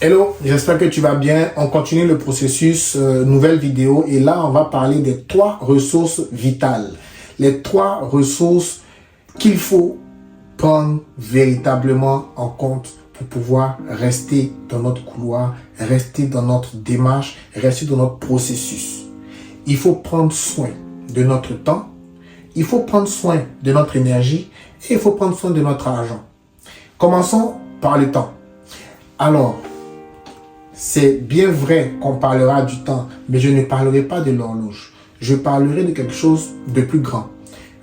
Hello, j'espère que tu vas bien. On continue le processus, nouvelle vidéo. Et là, on va parler des 3 ressources vitales. Les 3 ressources qu'il faut prendre véritablement en compte pour pouvoir rester dans notre couloir, rester dans notre démarche, rester dans notre processus. Il faut prendre soin de notre temps, il faut prendre soin de notre énergie et il faut prendre soin de notre argent. Commençons par le temps. Alors, c'est bien vrai qu'on parlera du temps, mais je ne parlerai pas de l'horloge. Je parlerai de quelque chose de plus grand.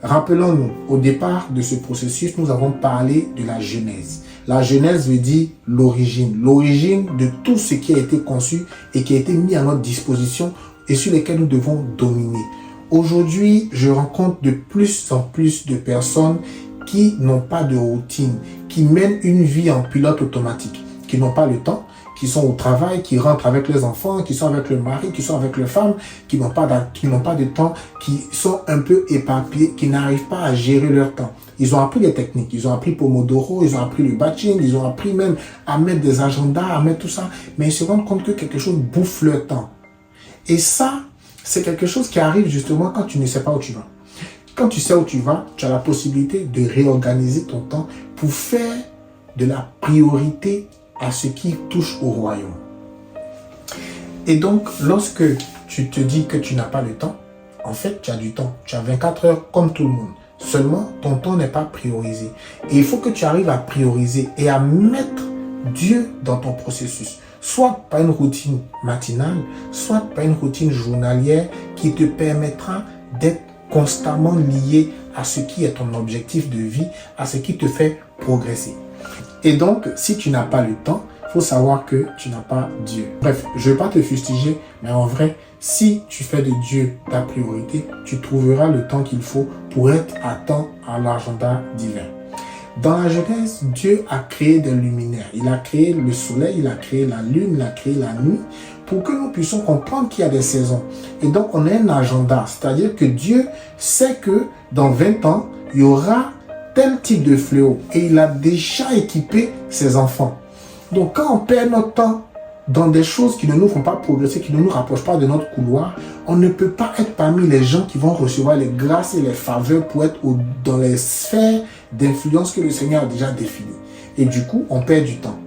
Rappelons-nous, au départ de ce processus, nous avons parlé de la genèse. La genèse veut dire l'origine. L'origine de tout ce qui a été conçu et qui a été mis à notre disposition et sur lesquels nous devons dominer. Aujourd'hui, je rencontre de plus en plus de personnes qui n'ont pas de routine, qui mènent une vie en pilote automatique, qui n'ont pas le temps, qui sont au travail, qui rentrent avec les enfants, qui sont avec le mari, qui sont avec les femmes, qui n'ont pas de temps, qui sont un peu éparpillés, qui n'arrivent pas à gérer leur temps. Ils ont appris les techniques, ils ont appris Pomodoro, ils ont appris le batching, ils ont appris même à mettre des agendas, à mettre tout ça, mais ils se rendent compte que quelque chose bouffe leur temps. Et ça, c'est quelque chose qui arrive justement quand tu ne sais pas où tu vas. Quand tu sais où tu vas, tu as la possibilité de réorganiser ton temps pour faire de la priorité à ce qui touche au royaume. Et donc, lorsque tu te dis que tu n'as pas le temps, en fait, tu as du temps. Tu as 24 heures comme tout le monde. Seulement, ton temps n'est pas priorisé. Et il faut que tu arrives à prioriser et à mettre Dieu dans ton processus. Soit par une routine matinale, soit par une routine journalière qui te permettra d'être constamment lié à ce qui est ton objectif de vie, à ce qui te fait progresser. Et donc, si tu n'as pas le temps, il faut savoir que tu n'as pas Dieu. Bref, je ne vais pas te fustiger, mais en vrai, si tu fais de Dieu ta priorité, tu trouveras le temps qu'il faut pour être à temps à l'agenda divin. Dans la Genèse, Dieu a créé des luminaires. Il a créé le soleil, il a créé la lune, il a créé la nuit, pour que nous puissions comprendre qu'il y a des saisons. Et donc, on a un agenda, c'est-à-dire que Dieu sait que dans 20 ans, il y aura tel type de fléau. Et il a déjà équipé ses enfants. Donc, quand on perd notre temps dans des choses qui ne nous font pas progresser, qui ne nous rapprochent pas de notre couloir, on ne peut pas être parmi les gens qui vont recevoir les grâces et les faveurs pour être dans les sphères d'influence que le Seigneur a déjà définies. Et du coup, on perd du temps.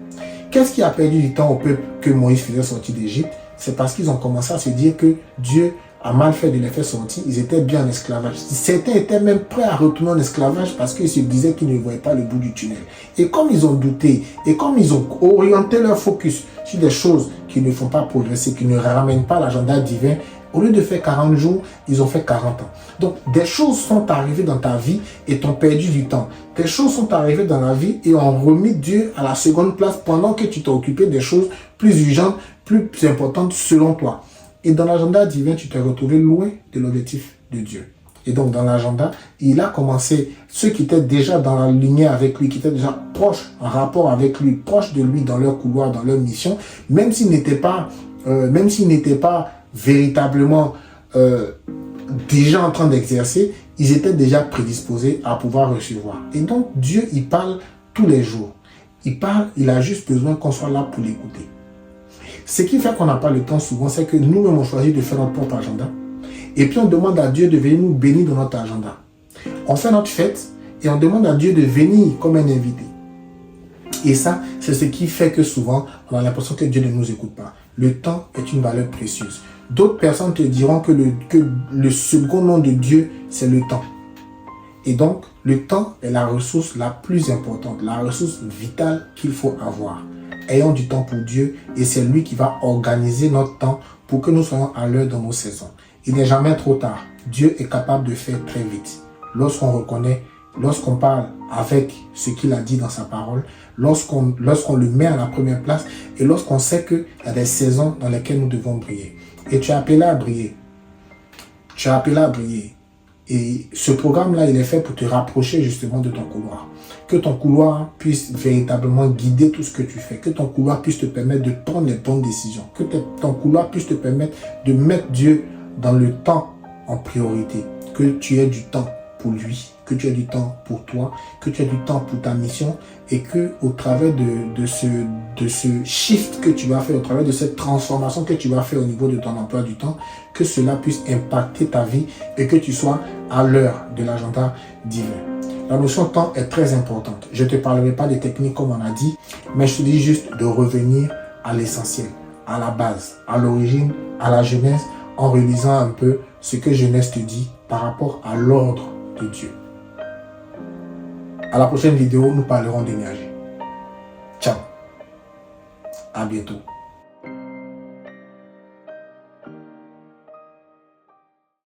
Qu'est-ce qui a perdu du temps au peuple que Moïse faisait sortir d'Égypte? C'est parce qu'ils ont commencé à se dire que Dieu a mal fait de les faire sortir. Ils étaient bien en esclavage. Certains étaient même prêts à retourner en esclavage parce qu'ils se disaient qu'ils ne voyaient pas le bout du tunnel. Et comme ils ont douté, et comme ils ont orienté leur focus sur des choses qui ne font pas progresser, qui ne ramènent pas l'agenda divin, au lieu de faire 40 jours, ils ont fait 40 ans. Donc, des choses sont arrivées dans ta vie et t'ont perdu du temps. Des choses sont arrivées dans la vie et ont remis Dieu à la seconde place pendant que tu t'es occupé des choses plus urgentes, plus importantes selon toi. Et dans l'agenda divin, tu t'es retrouvé loin de l'objectif de Dieu. Et donc, dans l'agenda, il a commencé, ceux qui étaient déjà dans la lignée avec lui, qui étaient déjà proches, en rapport avec lui, proches de lui dans leur couloir, dans leur mission, même s'ils n'étaient pas véritablement déjà en train d'exercer, ils étaient déjà prédisposés à pouvoir recevoir. Et donc, Dieu, il parle tous les jours. Il parle, il a juste besoin qu'on soit là pour l'écouter. Ce qui fait qu'on n'a pas le temps souvent, c'est que nous-mêmes, on choisit de faire notre propre agenda. Et puis, on demande à Dieu de venir nous bénir dans notre agenda. On fait notre fête et on demande à Dieu de venir comme un invité. Et ça, c'est ce qui fait que souvent, on a l'impression que Dieu ne nous écoute pas. Le temps est une valeur précieuse. D'autres personnes te diront que le second nom de Dieu, c'est le temps. Et donc, le temps est la ressource la plus importante, la ressource vitale qu'il faut avoir. Ayons du temps pour Dieu et c'est lui qui va organiser notre temps pour que nous soyons à l'heure dans nos saisons. Il n'est jamais trop tard. Dieu est capable de faire très vite. Lorsqu'on reconnaît, lorsqu'on parle avec ce qu'il a dit dans sa parole, lorsqu'on le met à la première place et lorsqu'on sait qu'il y a des saisons dans lesquelles nous devons briller. Et tu es appelé à briller. Tu es appelé à briller. Et ce programme-là, il est fait pour te rapprocher justement de ton couloir. Que ton couloir puisse véritablement guider tout ce que tu fais. Que ton couloir puisse te permettre de prendre les bonnes décisions. Que ton couloir puisse te permettre de mettre Dieu dans le temps en priorité. Que tu aies du temps pour lui, que tu aies du temps pour toi, que tu aies du temps pour ta mission et que au travers de ce shift que tu vas faire, au travers de cette transformation que tu vas faire au niveau de ton emploi du temps, que cela puisse impacter ta vie et que tu sois à l'heure de l'agenda divin. La notion de temps est très importante. Je ne te parlerai pas des techniques comme on a dit, mais je te dis juste de revenir à l'essentiel, à la base, à l'origine, à la genèse, en relisant un peu ce que Genèse te dit par rapport à l'ordre de Dieu. À la prochaine vidéo, nous parlerons d'énergie. Ciao. À bientôt.